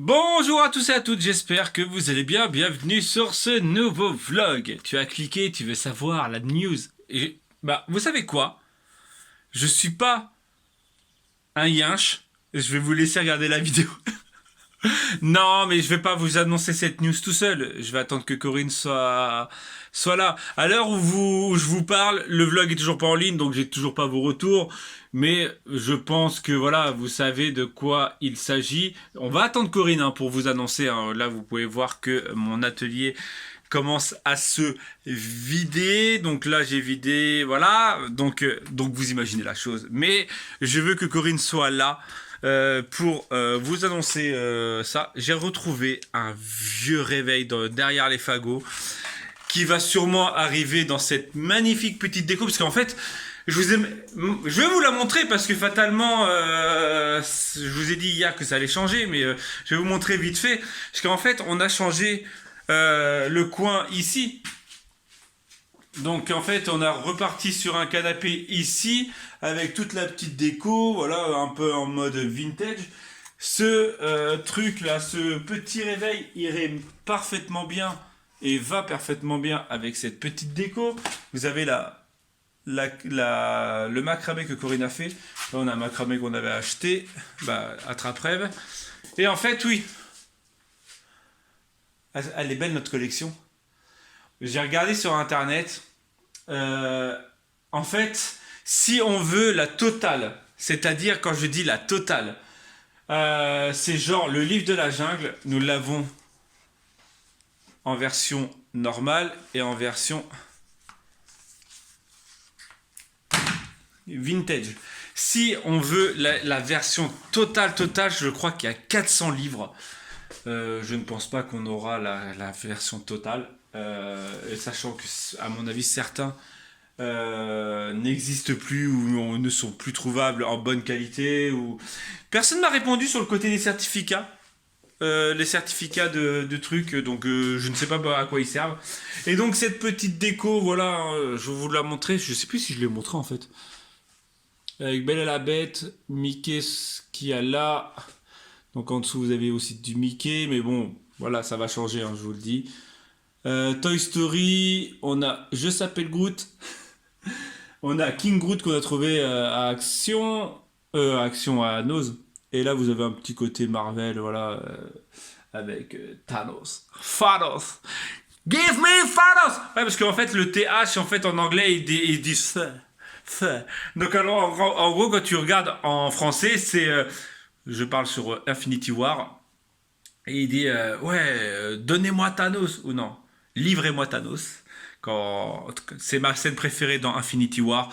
Bonjour à tous et à toutes, j'espère que vous allez bien. Bienvenue sur ce nouveau vlog. Tu as cliqué, tu veux savoir la news. Et vous savez quoi? Je suis pas un yinche. Je vais vous laisser regarder la vidéo. Non, mais je vais pas vous annoncer cette news tout seul. Je vais attendre que Corinne soit là. À l'heure où je vous parle, le vlog est toujours pas en ligne, donc j'ai toujours pas vos retours. Mais je pense que voilà, vous savez de quoi il s'agit. On va attendre Corinne pour vous annoncer. Là, vous pouvez voir que mon atelier commence à se vider. Donc là, j'ai vidé, voilà. Donc vous imaginez la chose. Mais je veux que Corinne soit là. Pour vous annoncer ça, j'ai retrouvé un vieux réveil derrière les fagots qui va sûrement arriver dans cette magnifique petite déco, parce qu'en fait je vais vous la montrer parce que fatalement je vous ai dit hier que ça allait changer, mais je vais vous montrer vite fait parce qu'en fait on a changé le coin ici. Donc en fait on a reparti sur un canapé ici avec toute la petite déco, voilà, un peu en mode vintage. Ce truc là, ce petit réveil irait parfaitement bien et va parfaitement bien avec cette petite déco. Vous avez le macramé que Corinne a fait. Là on a un macramé qu'on avait acheté, attrape-rêve. Et en fait oui, elle est belle notre collection. J'ai regardé sur internet. En fait, si on veut la totale, c'est-à-dire quand je dis la totale, c'est genre le livre de la jungle, nous l'avons en version normale et en version vintage. Si on veut la version totale, je crois qu'il y a 400 livres. Je ne pense pas qu'on aura la version totale. Sachant que, à mon avis, certains n'existent plus ou ne sont plus trouvables en bonne qualité. Personne m'a répondu sur le côté des certificats. Les certificats de trucs, donc je ne sais pas à quoi ils servent. Et donc cette petite déco, voilà, je vais vous la montrer. Je sais plus si je l'ai montré en fait. Avec Belle et la Bête, Mickey qui a là. Donc en dessous vous avez aussi du Mickey, mais bon, voilà, ça va changer, je vous le dis. Toy Story, on a Je s'appelle Groot, on a King Groot qu'on a trouvé à Action à Nose. Et là vous avez un petit côté Marvel, voilà, avec Thanos. Give me Thanos. Ouais, parce qu'en fait le TH en fait en anglais il dit th. Donc alors, en gros quand tu regardes en français c'est je parle sur Infinity War et il dit donnez-moi Thanos ou non. Livrez-moi Thanos. C'est ma scène préférée dans Infinity War.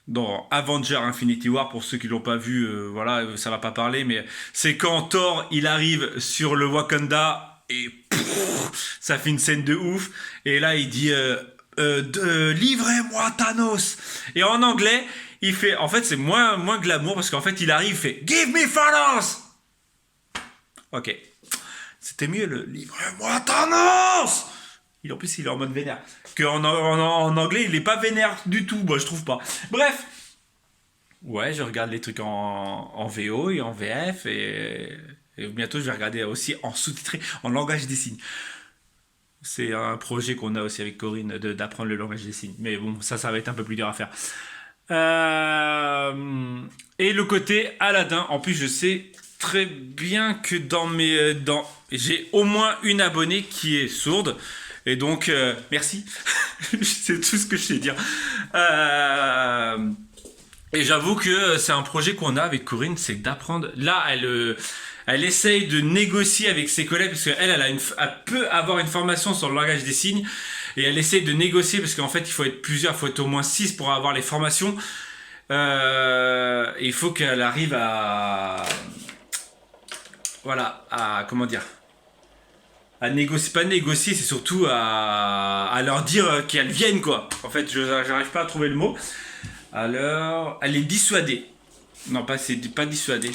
Dans Avenger Infinity War, pour ceux qui l'ont pas vu, voilà, ça va pas parler, mais c'est quand Thor, il arrive sur le Wakanda et ça fait une scène de ouf. Et là, il dit livrez-moi Thanos. Et en anglais, il fait, en fait, c'est moins glamour parce qu'en fait, il arrive, il fait Give me Thanos. Ok, c'était mieux le livrez-moi Thanos. En plus, il est en mode vénère. En anglais, il est pas vénère du tout, moi, je trouve pas. Bref. Ouais, je regarde les trucs en VO et en VF. Et bientôt, je vais regarder aussi en sous-titré, en langage des signes. C'est un projet qu'on a aussi avec Corinne, d'apprendre le langage des signes. Mais bon, ça va être un peu plus dur à faire. Et le côté Aladdin. En plus, je sais très bien que j'ai au moins une abonnée qui est sourde. Et donc, merci. C'est tout ce que je sais dire. Et j'avoue que c'est un projet qu'on a avec Corinne, c'est d'apprendre. Là, elle essaye de négocier avec ses collègues, parce qu'elle elle peut avoir une formation sur le langage des signes. Et elle essaye de négocier, parce qu'en fait, il faut être plusieurs, il faut être au moins 6 pour avoir les formations. Il faut qu'elle arrive à... Voilà, comment dire, à négocier, pas négocier, c'est surtout à leur dire qu'elles viennent, quoi. En fait, j'arrive pas à trouver le mot. Alors, elle est dissuadée. Non, c'est pas dissuadée.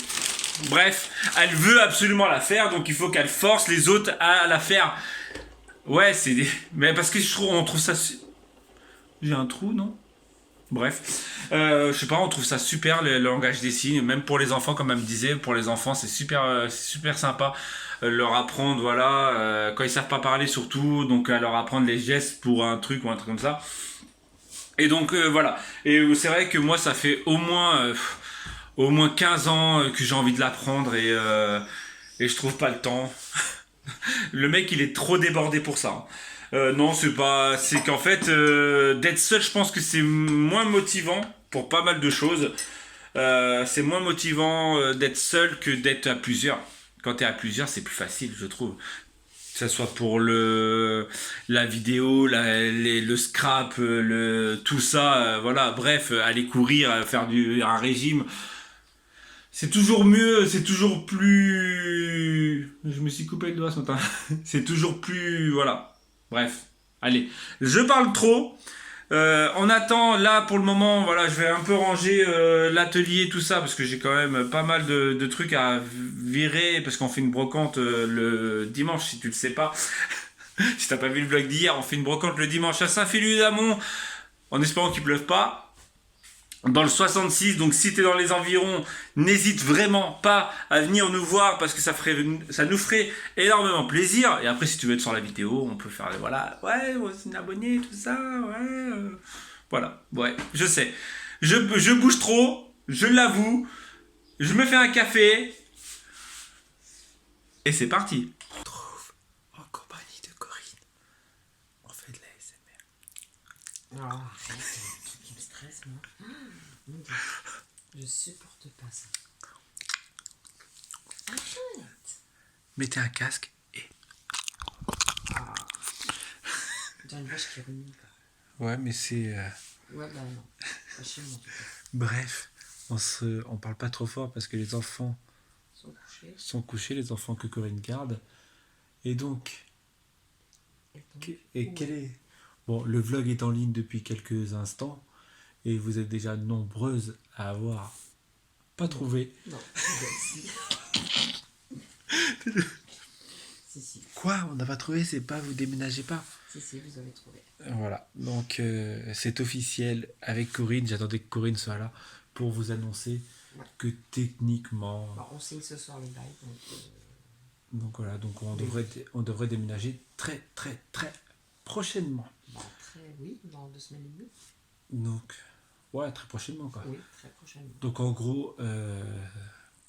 Bref, elle veut absolument la faire, donc il faut qu'elle force les autres à la faire. Ouais, mais parce que on trouve ça... J'ai un trou, non? Bref, je sais pas, on trouve ça super le langage des signes, même pour les enfants, comme elle me disait, pour les enfants c'est super sympa leur apprendre, voilà, quand ils savent pas parler surtout, donc à leur apprendre les gestes pour un truc ou un truc comme ça. Et donc voilà. Et c'est vrai que moi ça fait au moins 15 ans que j'ai envie de l'apprendre et je trouve pas le temps. Le mec il est trop débordé pour ça, hein. Non, c'est pas. C'est qu'en fait, d'être seul, je pense que c'est moins motivant pour pas mal de choses. C'est moins motivant d'être seul que d'être à plusieurs. Quand t'es à plusieurs, c'est plus facile, je trouve. Que ce soit pour la vidéo, le scrap, tout ça, voilà. Bref, aller courir, faire un régime. C'est toujours mieux, c'est toujours plus. Je me suis coupé le doigt ce matin. C'est toujours plus. Voilà. Bref. Allez. Je parle trop. On attend là pour le moment, voilà, je vais un peu ranger l'atelier, tout ça, parce que j'ai quand même pas mal de trucs à virer, parce qu'on fait une brocante le dimanche, si tu le sais pas. Si t'as pas vu le vlog d'hier, on fait une brocante le dimanche à Saint-Philus-d'Amont, en espérant qu'il pleuve pas. Dans le 66, donc si t'es dans les environs, n'hésite vraiment pas à venir nous voir parce que ça nous ferait énormément plaisir. Et après, si tu veux être sur la vidéo, on peut faire, voilà, ouais, c'est une abonnée, tout ça, ouais, voilà, ouais, je sais. Je bouge trop, je l'avoue, je me fais un café, et c'est parti. On se trouve en compagnie de Corinne, on fait de la Oh, arrête, c'est un truc qui me stresse, moi. Mon Dieu, je supporte pas ça. Arrête. Mettez un casque et... Ah. Dans une vache qui rumine, quoi. Ouais, mais c'est... Ouais, bah non. Pas chez moi, en tout cas. Bref, on parle pas trop fort parce que les enfants sont couchés, les enfants que Corinne garde. Et donc, quel est... Bon, le vlog est en ligne depuis quelques instants et vous êtes déjà nombreuses à avoir pas trouvé. Non, si. Si. Quoi? On n'a pas trouvé? C'est pas, vous déménagez pas? Si, vous avez trouvé. Voilà, donc c'est officiel avec Corinne. J'attendais que Corinne soit là pour vous annoncer que techniquement... Alors, on signe ce soir le live, Donc voilà, donc on devrait déménager très prochainement. bah, oui, dans 2 semaines et demie. Donc, ouais, très prochainement quoi. Oui, très prochainement. Donc en gros,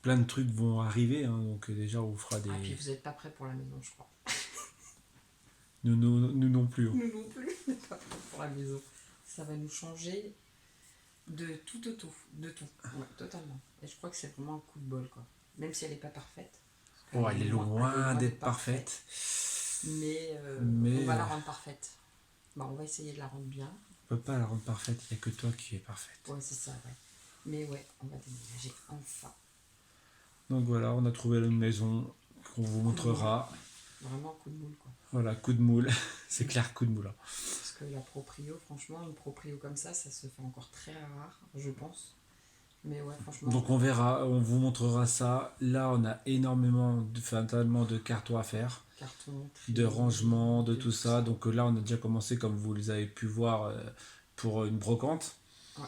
plein de trucs vont arriver, hein, donc déjà on vous fera des... Ah, puis vous n'êtes pas prêts pour la maison, je crois. Nous non plus. Hein. Nous non plus, on n'est pas prêts pour la maison. Ça va nous changer de tout. Ouais, totalement. Et je crois que c'est vraiment un coup de bol, quoi. Même si elle n'est pas parfaite. Oh, elle est loin d'être parfaite. Mais on va la rendre parfaite. Bah, on va essayer de la rendre bien. On peut pas la rendre parfaite, il n'y a que toi qui es parfaite. Ouais, c'est ça, ouais. Mais ouais, on va déménager enfin. Donc voilà, on a trouvé une maison qu'on vous montrera. Vraiment coup de moule, quoi. Voilà, coup de moule. C'est clair, coup de moule. Hein. Parce que la proprio, franchement, une proprio comme ça se fait encore très rare, je pense. Mais ouais, franchement. Donc on verra, on vous montrera ça. Là, on a fatalement de cartons à faire. Carton, De rangement, de tout ça. Donc là, on a déjà commencé, comme vous les avez pu voir, pour une brocante. Ouais.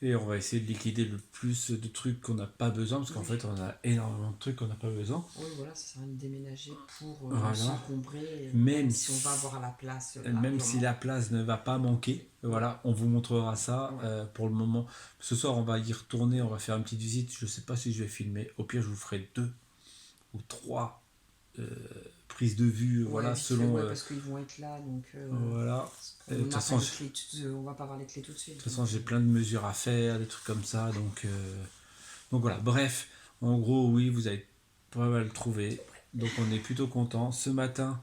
Et on va essayer de liquider le plus de trucs qu'on n'a pas besoin, parce qu'en fait, on a énormément de trucs qu'on n'a pas besoin. Oui, voilà, ça sert à rien de déménager pour voilà. s'encombrer, même si on va avoir la place. Même si la place ne va pas manquer, voilà, on vous montrera ça pour le moment. Ce soir, on va y retourner, on va faire une petite visite. Je ne sais pas si je vais filmer. Au pire, je vous ferai 2 ou 3 prises de vue, voilà, selon... parce qu'ils vont être là, donc... voilà. De toute façon, on va pas avoir les clés tout de suite. De toute façon, j'ai plein de mesures à faire, des trucs comme ça, donc voilà. Bref, en gros, oui, vous avez pas mal trouvé, donc on est plutôt content. Ce matin,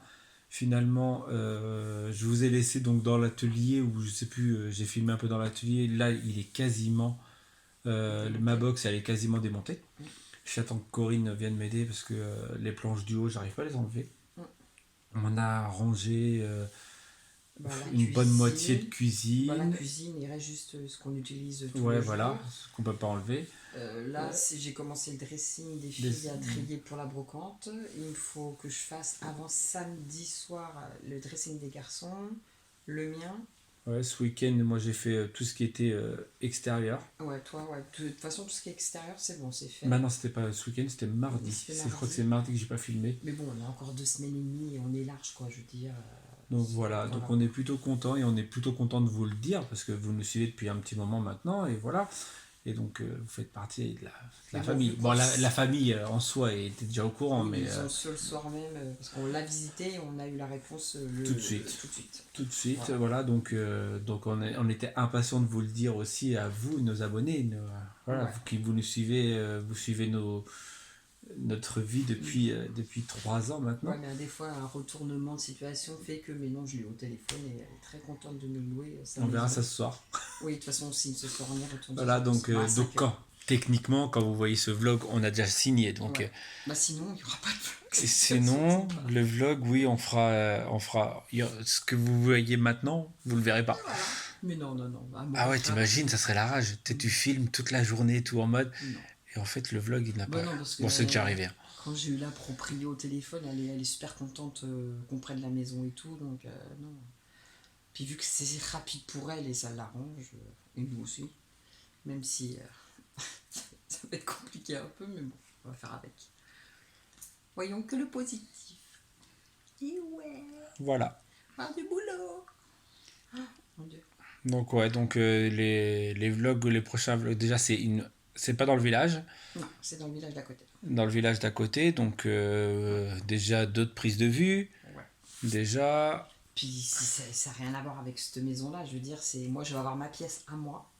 finalement, je vous ai laissé donc dans l'atelier, ou je sais plus, j'ai filmé un peu dans l'atelier. Là, il est quasiment... ma box, elle est quasiment démontée. J'attends que Corinne vienne m'aider parce que les planches du haut, j'arrive pas à les enlever. On a rangé une bonne moitié de cuisine. La cuisine, il reste juste ce qu'on utilise tous les jours. Voilà, ce qu'on peut pas enlever. Là, j'ai commencé le dressing des filles à trier pour la brocante. Il me faut que je fasse avant samedi soir le dressing des garçons, le mien, Ouais, ce week-end, moi j'ai fait tout ce qui était extérieur. Ouais, toi, ouais. De toute façon, tout ce qui est extérieur, c'est bon, c'est fait. Bah non, c'était pas ce week-end, c'était mardi. C'était Je crois que mardi. c'est mardi que j'ai pas filmé. Mais bon, on a encore 2 semaines et demie et on est large, quoi, je veux dire. Donc voilà, donc on est plutôt content et on est plutôt content de vous le dire parce que vous nous suivez depuis un petit moment maintenant et voilà. Et donc vous faites partie de la bon, famille. vu Bon, qu'on la famille en soi était déjà au courant, Oui, mais ils ont su le soir même, parce qu'on l'a visité et on a eu la réponse tout de suite. tout de suite. Tout de suite, Voilà. voilà. Donc on était impatients de vous le dire aussi à vous, nos abonnés. Voilà, Ouais. vous nous suivez, vous suivez notre vie depuis 3 ans maintenant. Ouais, mais des fois, un retournement de situation fait que, mais non, je l'ai au téléphone et elle est très contente de nous louer. On verra ça ce soir. Oui, de toute façon, si ce soir on y retourne. Voilà, donc techniquement, quand vous voyez ce vlog, on a déjà signé. Donc, ouais. Bah sinon, il n'y aura pas de vlog. sinon, le vlog, oui, on fera ce que vous voyez maintenant, vous le verrez pas. Voilà. Mais non. Ah ouais, t'imagines, ça serait la rage. Tu filmes toute la journée, tout en mode. Non. Et en fait, le vlog, il n'a pas. Non, parce que bon, c'est déjà arrivé. Hein. Quand j'ai eu la proprio au téléphone, elle est super contente qu'on prenne la maison et tout. Donc, non. Puis vu que c'est rapide pour elle et ça l'arrange, et nous aussi. Même si ça va être compliqué un peu, mais bon, on va faire avec. Voyons que le positif. Et ouais. Voilà. Faire du boulot. Oh, mon Dieu. Donc ouais, les vlogs, les prochains vlogs, déjà c'est pas dans le village. Non, c'est dans le village d'à côté. Dans le village d'à côté, donc déjà d'autres prises de vue. Ouais. Déjà. Puis si ça n'a rien à voir avec cette maison-là, je veux dire, c'est moi je vais avoir ma pièce à moi.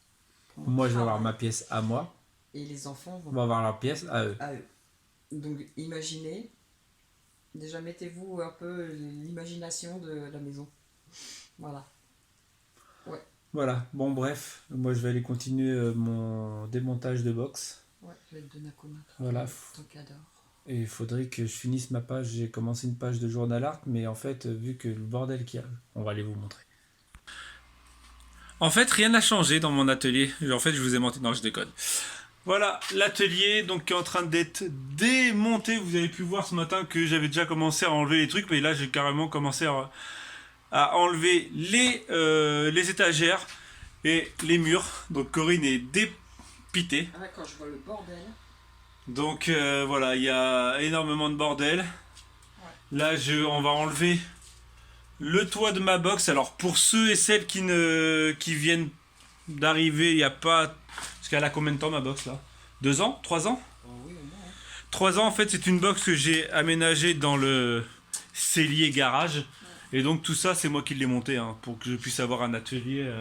Moi je vais avoir ma pièce à moi. Et les enfants vont avoir leur pièce à eux. Donc imaginez, déjà mettez-vous un peu l'imagination de la maison. Voilà. Ouais. Voilà, bon bref, moi je vais aller continuer mon démontage de box. Ouais, je vais te donner Nakoma. Voilà. Ton cadre. Et il faudrait que je finisse ma page. J'ai commencé une page de journal art, mais en fait, vu que le bordel qu'il y a, on va aller vous montrer. En fait, rien n'a changé dans mon atelier. En fait, je vous ai menti. Non, je déconne. Voilà, l'atelier donc qui est en train d'être démonté. Vous avez pu voir ce matin que j'avais déjà commencé à enlever les trucs, mais là, j'ai carrément commencé à enlever les étagères et les murs. Donc, Corinne est dépitée. Ah, quand je vois le bordel. Donc voilà, il y a énormément de bordel. Ouais. Là, on va enlever le toit de ma box. Alors pour ceux et celles qui viennent d'arriver, il n'y a pas... Parce qu'elle a combien de temps ma box là 2 ans 3 ans oui, au moins. 3 ans en fait, c'est une box que j'ai aménagée dans le cellier garage. Ouais. Et donc tout ça, c'est moi qui l'ai monté hein, pour que je puisse avoir un atelier,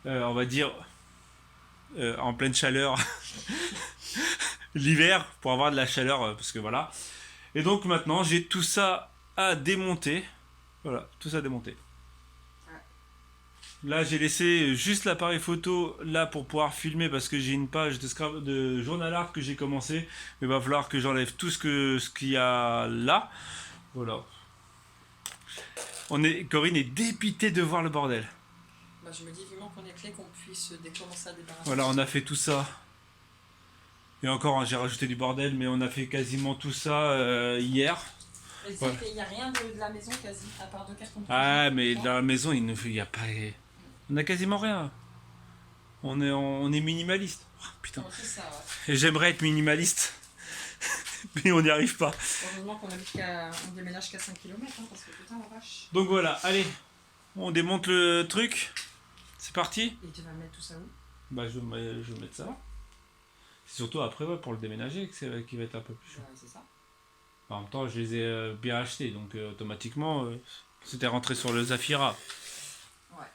on va dire, en pleine chaleur. L'hiver pour avoir de la chaleur parce que voilà. Et donc maintenant j'ai tout ça à démonter. Voilà, tout ça à démonter. Là j'ai laissé juste l'appareil photo là pour pouvoir filmer parce que j'ai une page de journal art que j'ai commencé. Mais il va falloir que j'enlève tout ce qu'il y a là. Voilà. Corinne est dépitée de voir le bordel. Bah, je me dis vivement qu'on est clé qu'on puisse commencer à débarrasser. Voilà, on a fait tout ça. Et encore, hein, j'ai rajouté du bordel, mais on a fait quasiment tout ça hier. Il n'y a rien de la maison quasi, à part de carton. Ah, mais dans la maison, il n'y a pas... On a quasiment rien. On est minimaliste. Oh, putain. Oh, c'est ça, ouais. Et j'aimerais être minimaliste, mais on n'y arrive pas. Heureusement qu'on déménage qu'à 5 km, hein, parce que putain la vache. Donc voilà, allez, on démonte le truc. C'est parti. Et tu vas mettre tout ça où? Bah je vais mettre ça là. C'est surtout après ouais, pour le déménager qui va être un peu plus chaud. Ouais, c'est ça. En même temps, je les ai bien achetés, donc automatiquement, c'était rentré sur le Zafira. Ouais.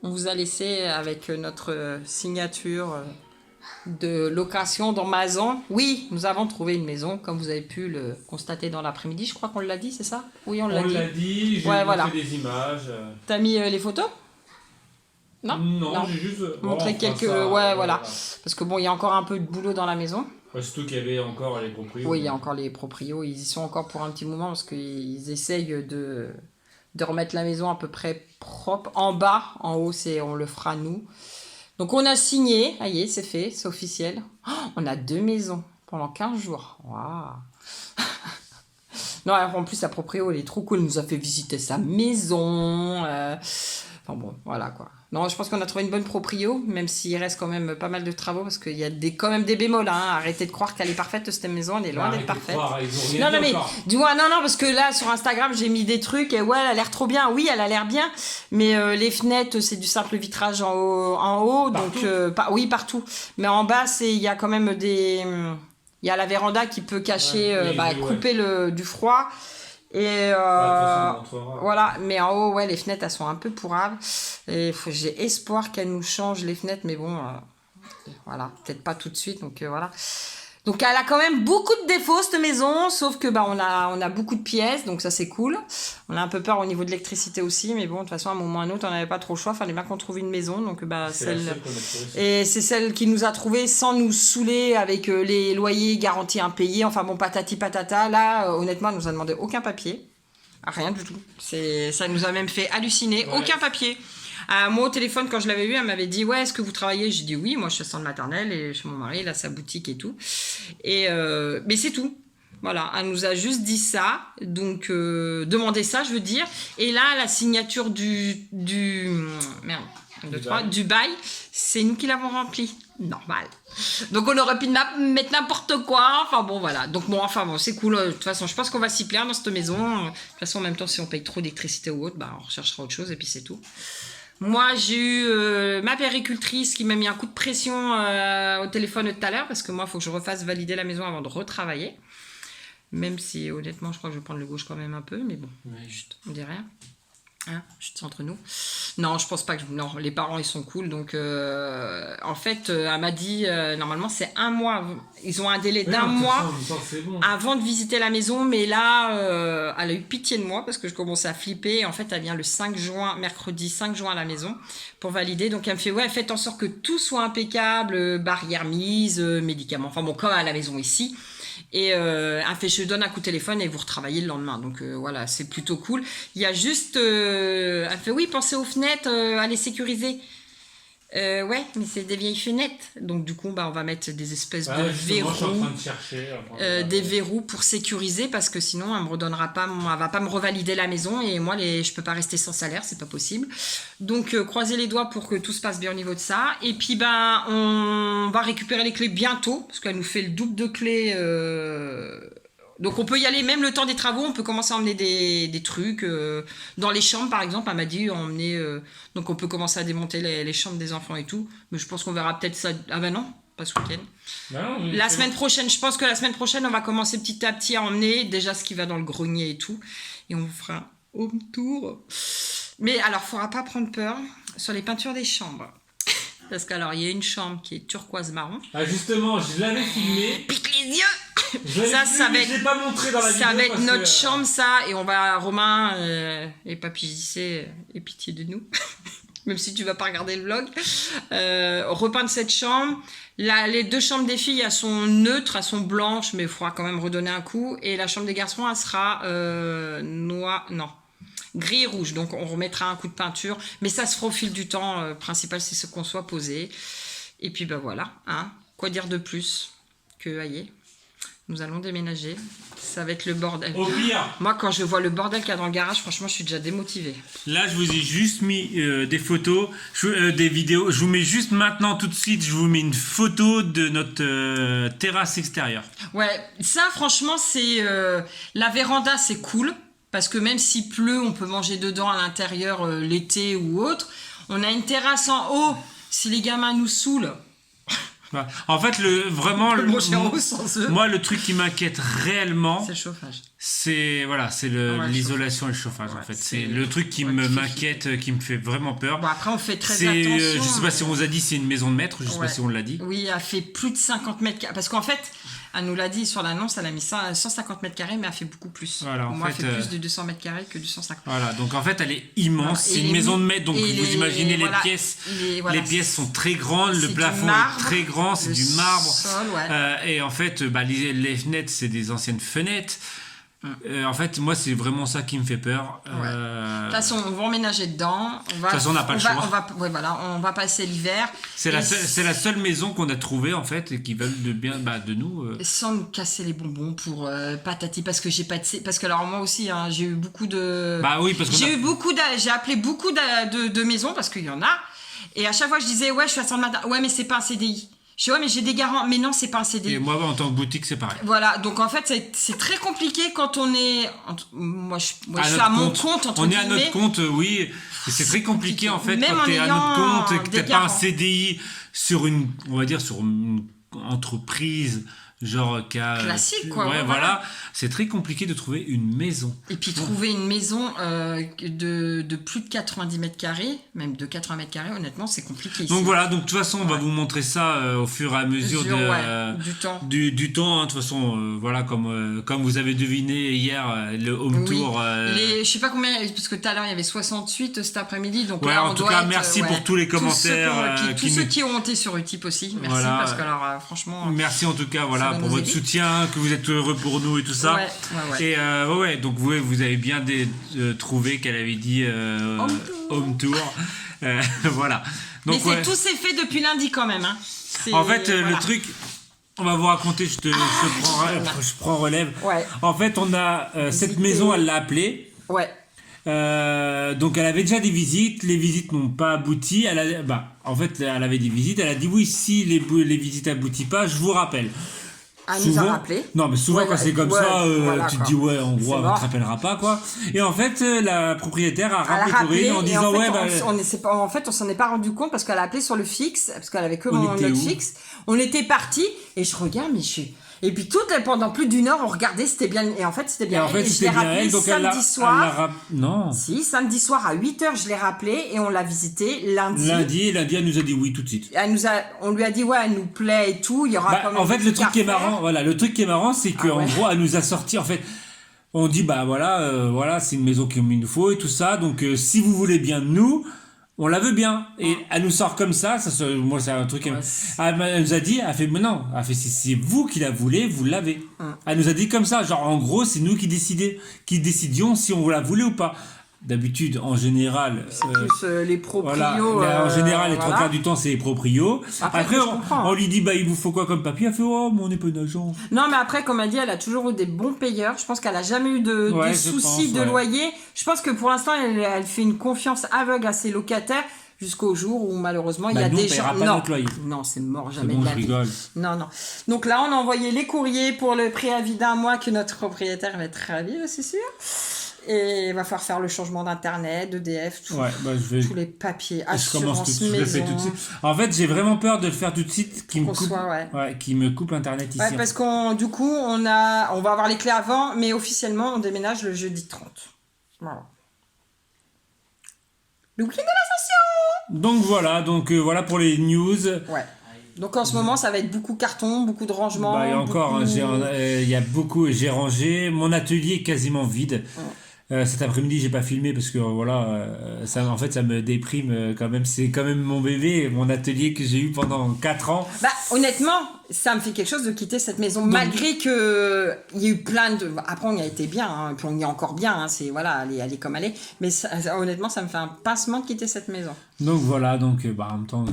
On vous a laissé avec notre signature de location dans maison. Oui, nous avons trouvé une maison, comme vous avez pu le constater dans l'après-midi. Je crois qu'on l'a dit, c'est ça? Oui, on l'a dit. J'ai Ouais, voilà. montré des images. T'as mis les photos? Non. J'ai juste Montrer quelques... ça, ouais, voilà. Parce que bon, il y a encore un peu de boulot dans la maison. Surtout qu'il y avait encore les proprios. Oui, il y a encore les proprios. Ils y sont encore pour un petit moment parce qu'ils essayent de remettre la maison à peu près propre. En bas, en haut, on le fera nous. Donc on a signé. Ça y est, c'est fait, c'est officiel. Oh, on a 2 maisons pendant 15 jours. Waouh. Non, en plus, la proprio, elle est trop cool. Elle nous a fait visiter sa maison. Enfin bon, voilà quoi. Non, je pense qu'on a trouvé une bonne proprio, même s'il reste quand même pas mal de travaux, parce qu'il y a quand même des bémols. Hein. Arrêtez de croire qu'elle est parfaite, cette maison, elle est loin d'être parfaite. Non, mais dis-moi, non, parce que là, sur Instagram, j'ai mis des trucs, et ouais, elle a l'air trop bien. Oui, elle a l'air bien, mais les fenêtres, c'est du simple vitrage en haut donc oui, partout. Mais en bas, il y a quand même des... Il y a la véranda qui peut cacher, couper du froid. Et voilà, mais en haut, ouais, les fenêtres, elles sont un peu pourrables. Et j'ai espoir qu'elles nous changent les fenêtres, mais bon, voilà, peut-être pas tout de suite. Donc voilà. Donc elle a quand même beaucoup de défauts cette maison, sauf que on a beaucoup de pièces, donc ça c'est cool. On a un peu peur au niveau de l'électricité aussi, mais bon, de toute façon à un moment ou à un autre, on n'avait pas trop le choix, fallait bien qu'on trouve une maison, donc et c'est celle qui nous a trouvé sans nous saouler avec les loyers garantis impayés, enfin bon, patati patata. Là, honnêtement, elle nous a demandé aucun papier, rien du tout. Ça nous a même fait halluciner, aucun papier. Moi au téléphone quand je l'avais vu, elle m'avait dit ouais, est-ce que vous travaillez? J'ai dit oui, moi je suis centre maternelle et chez mon mari il a sa boutique et tout, et mais c'est tout. Voilà, elle nous a juste dit ça, donc demandé ça, je veux dire. Et là la signature du bail, c'est nous qui l'avons rempli. Normal. Donc on aurait pu mettre n'importe quoi. Enfin bon, voilà. Donc bon, c'est cool. De toute façon, je pense qu'on va s'y plaire dans cette maison. De toute façon, en même temps, si on paye trop d'électricité ou autre, on recherchera autre chose et puis c'est tout. Moi, j'ai eu ma péricultrice qui m'a mis un coup de pression au téléphone tout à l'heure parce que moi, il faut que je refasse valider la maison avant de retravailler. Même si, honnêtement, je crois que je vais prendre le gauche quand même un peu, mais bon, on dit rien. Hein, juste entre nous. Non, je pense pas que... Non, les parents, ils sont cool. Donc, en fait, elle m'a dit, normalement, c'est 1 mois. Ils ont un délai d'1 mois avant de visiter la maison. Mais là, elle a eu pitié de moi parce que je commençais à flipper. En fait, elle vient le 5 juin, mercredi 5 juin à la maison pour valider. Donc, elle me fait, ouais, faites en sorte que tout soit impeccable, barrière mise, médicaments. Enfin bon, comme à la maison ici. Et elle fait, je donne un coup de téléphone et vous retravaillez le lendemain. Donc voilà, c'est plutôt cool. Il y a juste... elle fait, oui, pensez aux fenêtres, à les sécuriser. Ouais, mais c'est des vieilles fenêtres. Donc du coup, on va mettre des espèces de verrous. Je suis en train de chercher. Des verrous pour sécuriser parce que sinon, elle me redonnera pas, elle va pas me revalider la maison et moi, je peux pas rester sans salaire, c'est pas possible. Donc croisez les doigts pour que tout se passe bien au niveau de ça. Et puis on va récupérer les clés bientôt parce qu'elle nous fait le double de clés. Donc on peut y aller même le temps des travaux, on peut commencer à emmener des trucs dans les chambres par exemple. Elle m'a dit emmener, donc on peut commencer à démonter les chambres des enfants et tout, mais je pense qu'on verra peut-être ça. Ah ben non, pas ce week-end. La semaine prochaine, je pense que la semaine prochaine on va commencer petit à petit à emmener déjà ce qui va dans le grenier et tout, et on vous fera un home tour. Mais alors faudra pas prendre peur sur les peintures des chambres. Parce qu'alors, il y a une chambre qui est turquoise marron. Ah, justement, je l'avais filmé. Pique les yeux. Ça va être, pas montré dans la vidéo. Ça va être notre chambre, ça. Et on va, Romain et Papy JC, aie pitié de nous. Même si tu vas pas regarder le vlog. Repeindre cette chambre. Les 2 chambres des filles, elles sont neutres, elles sont blanches, mais il faudra quand même redonner un coup. Et la chambre des garçons, elle sera gris et rouge, donc on remettra un coup de peinture, mais ça se fera au fil du temps. Principal, c'est ce qu'on soit posé. Et puis voilà, hein. Quoi dire de plus que, voyez, nous allons déménager, ça va être le bordel. Au pire. Moi, quand je vois le bordel qu'il y a dans le garage, franchement, je suis déjà démotivée. Là, je vous ai juste mis des photos, des vidéos. Je vous mets juste maintenant, tout de suite, je vous mets une photo de notre terrasse extérieure. Ouais, ça, franchement, c'est la véranda, c'est cool. Parce que même s'il pleut, on peut manger dedans à l'intérieur l'été ou autre. On a une terrasse en haut. Si les gamins nous saoulent, Bah, en fait, vraiment, Mon chéro sans eux. moi, le truc qui m'inquiète réellement, C'est le chauffage. c'est Ouais, l'isolation et le chauffage. Ouais, en fait, c'est c'est le truc qui ouais, m'inquiète, qui me fait vraiment peur. Bon, après, on fait très C'est, attention. je sais pas si on vous a dit, c'est une maison de maître. Je sais pas Ouais. si on l'a dit. Oui, elle fait plus de 50 mètres carrés. Parce qu'en fait, elle nous l'a dit sur l'annonce, elle a mis ça à 150 mètres carrés, mais elle fait beaucoup plus. Voilà, en Moi, fait, elle fait plus de 200 mètres carrés que du 150. Voilà, donc en fait, elle est immense. Voilà. C'est Et une les maison mi- de maître. Donc et vous les- imaginez voilà, les pièces. voilà, Les pièces sont très grandes, c'est le du plafond marbre, est très grand, c'est le du marbre. sol, ouais. Et en fait, bah, les fenêtres, c'est des anciennes fenêtres. En fait, moi, c'est vraiment ça qui me fait peur. De toute façon, on va emménager dedans. De toute façon, on n'a pas le choix. On va passer l'hiver. C'est la seule maison qu'on a trouvée, en fait, et qui veulent de bien de nous. Sans nous casser les bonbons pour patati, parce que j'ai pas de... Parce que alors moi aussi, hein, j'ai eu beaucoup de... Bah oui, parce que j'ai appelé beaucoup de maisons, parce qu'il y en a. Et à chaque fois, je disais, ouais, je suis à 100 le matin. Ouais, mais c'est pas un CDI. Je dis, ouais, mais j'ai des garants. Mais non, c'est pas un CDI. Et moi, en tant que boutique, c'est pareil. Voilà, donc en fait, c'est très compliqué quand on est... Moi, je suis notre à mon compte, entre On est guillemets. à notre compte, oui. Et c'est très compliqué, en fait, Même quand en tu es à ayant notre compte et que des tu pas un garants. CDI sur une, on va dire, sur une entreprise, genre Classique, quoi, Ouais, ouais, voilà. C'est très compliqué de trouver une maison. Et puis trouver une maison de plus de 90 mètres carrés, même de 80 mètres carrés, honnêtement, c'est compliqué ici. Donc voilà, donc de toute façon, on va vous montrer ça au fur et à mesure du temps. Du temps, hein. De toute façon, voilà, comme vous avez deviné hier, le home Oui. tour. Je sais pas combien, parce que tout à l'heure il y avait 68 cet après-midi, donc Ouais, là, en tout cas, merci pour tous les commentaires. Tous ceux qui ont monté sur Utip aussi, merci, Voilà. parce que alors franchement... Merci en tout cas, voilà, va pour nous votre aider. soutien, que vous êtes heureux pour nous et tout ça. Ouais. Et ouais, donc vous avez bien trouvé qu'elle avait dit home tour. Voilà. Donc, Mais tout s'est fait depuis lundi quand même. Hein. En fait, voilà. le truc, on va vous raconter, je prends relève. Ouais. En fait, on a cette maison, elle l'a appelée. Ouais. Donc elle avait déjà des visites, les visites n'ont pas abouti. En fait, elle avait des visites, elle a dit oui, si les visites aboutissent pas, je vous rappelle. Elle nous a rappelé. Non, mais souvent quand c'est comme ça, voilà, tu te quoi. dis ouais, en gros, C'est elle mort. te rappellera pas quoi. Et en fait, la propriétaire a Elle a rappelé rappelé Corinne en et disant en fait, on s'en est pas rendu compte parce qu'elle a appelé sur le fixe, parce qu'elle avait que On était notre où fixe. On était parti et je regarde, et puis pendant plus d'une heure, on regardait, c'était bien, et en fait, c'était et bien en fait, elle. Et je c'était l'ai bien rappelé elle, donc samedi soir. Non. Si, samedi soir à 8h, je l'ai rappelé et on l'a visité lundi. Lundi, elle nous a dit oui tout de suite. On lui a dit, ouais, elle nous plaît et tout, il y aura quand même En fait, des le trucs truc qui est à faire. marrant, voilà, le truc qui est marrant, c'est que Ah ouais. en gros, elle nous a sorti, en fait, on dit voilà, c'est une maison qu'il nous faut et tout ça, donc si vous voulez bien de nous, on la veut bien. Et elle nous sort comme ça moi c'est un truc. Ouais, Elle nous a dit, elle fait mais non, elle fait c'est vous qui la voulez, vous l'avez. Elle nous a dit comme ça, genre en gros, c'est nous qui décidions si on la voulait ou pas. D'habitude, en général, Plus les proprios. voilà, en général, les trois voilà. quarts du temps, c'est les proprios. Après, je comprends. on lui dit, il vous faut quoi comme papier? Elle fait, oh, mais on n'est pas une agence. Non, mais après, comme elle dit, elle a toujours eu des bons payeurs. Je pense qu'elle a jamais eu de Ouais, je soucis pense, de ouais. loyer. Je pense que pour l'instant, elle fait une confiance aveugle à ses locataires jusqu'au jour où malheureusement il y a nous, on des paiera gens. pas Non, notre loyer. non, c'est mort, C'est jamais bon, de je la vie. rigole. Non. Donc là, on a envoyé les courriers pour le préavis d'un mois que notre propriétaire va être ravi, c'est sûr. Et il va falloir faire le changement d'internet, d'EDF, tout, Ouais, je vais. tous les papiers, Je commence assurance je le fais tout de maison. suite. En fait, j'ai vraiment peur de le faire tout de suite, qui me Qu'on coupe. soit, ouais. Qui me coupe internet ici. Ouais, parce qu'on du coup, on va avoir les clés avant, mais officiellement, on déménage le jeudi 30. Voilà. Le week-end de l'ascension. Donc voilà pour les news. Ouais. Donc en ce moment, ça va être beaucoup carton, beaucoup de rangement. Il y a encore, beaucoup- il y a beaucoup, j'ai rangé. Mon atelier est quasiment vide. Cet après-midi, j'ai pas filmé parce que en fait, ça me déprime quand même. C'est quand même mon bébé, mon atelier que j'ai eu pendant 4 ans. Bah, honnêtement, ça me fait quelque chose de quitter cette maison, malgré que il y a eu plein de... Après, on y a été bien, hein, puis on y est encore bien, hein, c'est, voilà, elle est comme elle est. Mais honnêtement, ça me fait un pincement de quitter cette maison. Donc voilà, en même temps,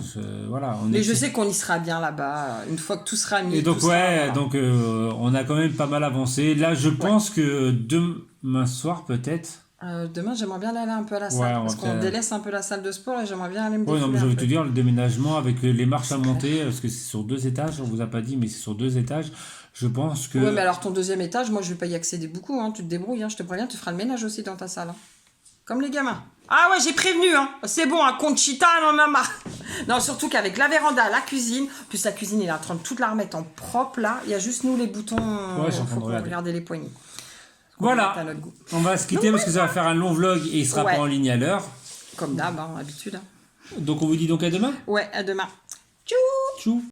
voilà. Mais je sais qu'on y sera bien là-bas, une fois que tout sera mis. Et donc tout sera, voilà. on a quand même pas mal avancé. Là, je pense que demain soir peut-être. Demain, j'aimerais bien aller un peu à la salle, Ouais, on parce va qu'on faire- délaisse un peu la salle de sport et j'aimerais bien aller me Ouais, défouler non, mais je un vais peu. te dire, le déménagement avec les marches à monter, parce que c'est sur 2 étages, on vous a pas dit, mais c'est sur 2 étages. Je pense que. Ouais, mais alors ton deuxième étage, moi je vais pas y accéder beaucoup, hein. Tu te débrouilles, hein. Je te préviens, tu feras le ménage aussi dans ta salle. Hein. Comme les gamins. Ah ouais, j'ai prévenu, hein. C'est bon, un Conchita, elle en a marre. Non, surtout qu'avec la véranda, la cuisine, plus la cuisine, il est en train de toute la remettre en propre là. Il y a juste nous les boutons. Ouais, j'ai en train de faut regarder. regarder les poignées. Voilà, À notre goût. on va se quitter parce que ça va faire un long vlog et il sera Ouais. pas en ligne à l'heure. Comme d'hab, hein, habitude. Hein. Donc on vous dit donc à demain. Ouais, à demain. Tchou. Tchou.